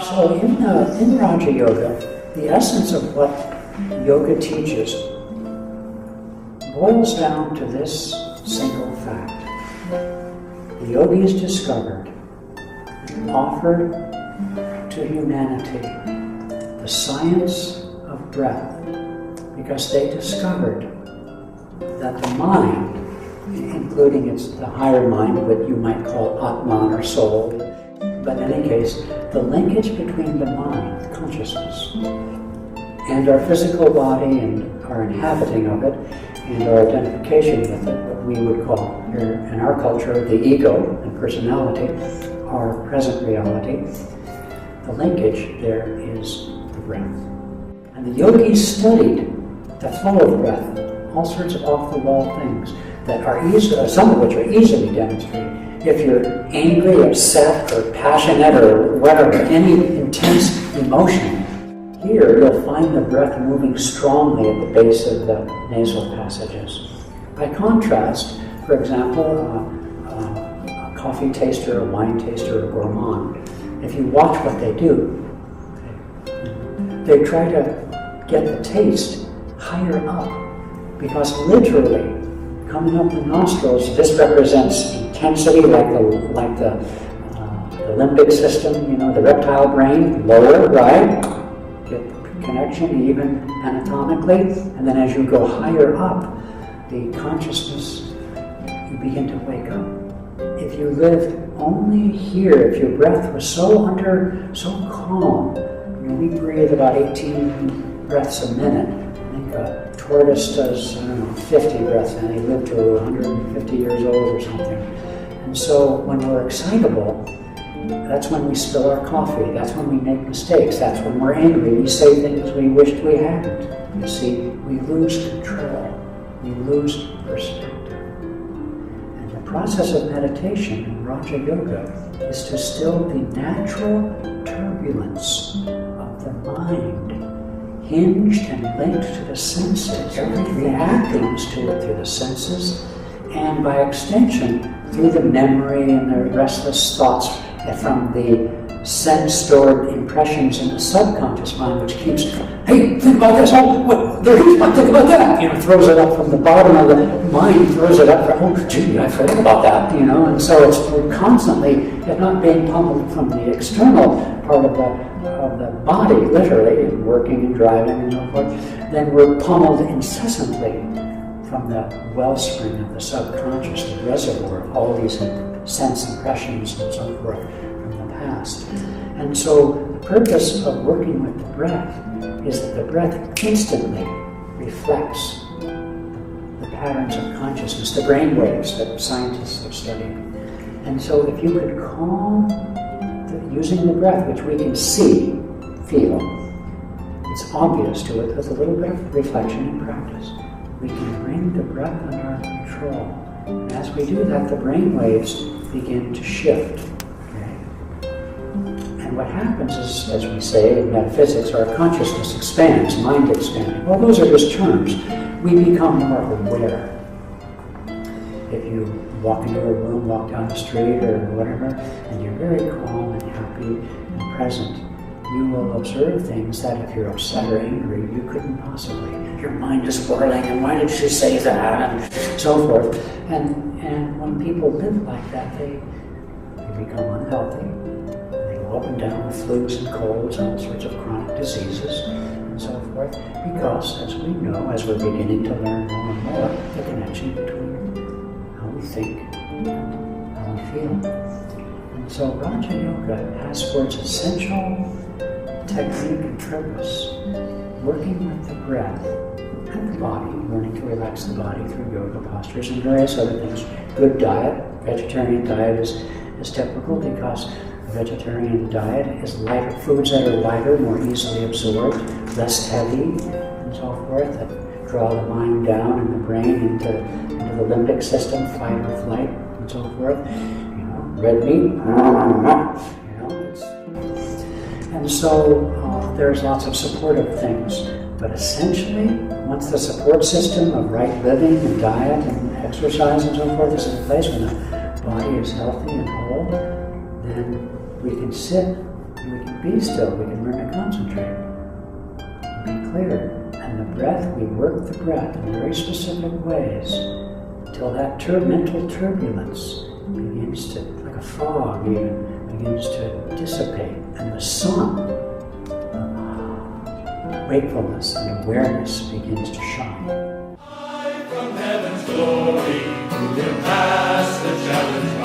So in Raja Yoga, the essence of what yoga teaches boils down to this single fact. The yogis discovered and offered to humanity the science of breath because they discovered that the mind, including the higher mind, what you might call Atman or soul, but in any case, the linkage between the mind, consciousness, and our physical body and our inhabiting of it and our identification with it, what we would call here in our culture the ego and personality, our present reality, the linkage there is the breath. And the yogis studied the flow of breath, all sorts of off-the-wall things that are some of which are easily demonstrated. If you're angry, upset, or passionate, or whatever, any intense emotion, here you'll find the breath moving strongly at the base of the nasal passages. By contrast, for example, a coffee taster, a wine taster, a gourmand, if you watch what they do, they try to get the taste higher up, because literally, coming up the nostrils, this represents intensity, like the limbic system, the reptile brain, lower, right? Get the connection even anatomically, and then as you go higher up, the consciousness, you begin to wake up. If you lived only here, if your breath was so calm, we breathe about 18 breaths a minute. I think a tortoise does, 50 breaths, and they live to 150 years old or something. And so when we're excitable, that's when we spill our coffee, that's when we make mistakes, that's when we're angry, we say things we wished we hadn't. You see, we lose control, we lose perspective. And the process of meditation in Raja Yoga is to still the natural turbulence of the mind, hinged and linked to the senses, reacting to it through the senses, and by extension, through the memory and the restless thoughts from the sense-stored impressions in the subconscious mind, which keeps, hey, think about this, think about that, throws it up from the bottom of the mind, throws it up, oh, gee, I forgot about that, and so we're constantly, if not being pummeled from the external part of the body, literally, and working and driving and so forth, then we're pummeled incessantly from the wellspring of the subconscious, the reservoir of all these sense impressions and so forth from the past. And so the purpose of working with the breath is that the breath instantly reflects the patterns of consciousness, the brain waves that scientists have studied. And so if you could calm, using the breath, which we can see, feel, it's obvious to it with a little bit of reflection and practice. We can bring the breath under our control. And as we do that, the brain waves begin to shift. Okay? And what happens is, as we say in metaphysics, our consciousness expands, mind expanding. Well, those are just terms. We become more aware. If you walk into a room, walk down the street or whatever, and you're very calm and happy and present, you will observe things that if you're upset or angry, you couldn't possibly. Your mind is whirling, and why did she say that, and so forth. And when people live like that, they become unhealthy. They go up and down with flus and colds and all sorts of chronic diseases and so forth, because, as we know, as we're beginning to learn more and more, the connection between how we think and how we feel. And so Raja Yoga has for its essential technique and purpose, working with the breath and the body, learning to relax the body through yoga postures and various other things. Good diet, vegetarian diet is typical because a vegetarian diet is lighter, foods that are lighter, more easily absorbed, less heavy, and so forth, that draw the mind down and the brain into the limbic system, fight or flight, and so forth. Red meat, and so there's lots of supportive things. But essentially, once the support system of right living and diet and exercise and so forth is in place, when body is healthy and whole, then we can sit, and we can be still, we can learn to concentrate, be clear. And the breath, we work the breath in very specific ways until that mental turbulence begins to, like a fog even, begins to dissipate, and the sun of wakefulness and awareness begins to shine. From heaven's glory, who can pass the challenge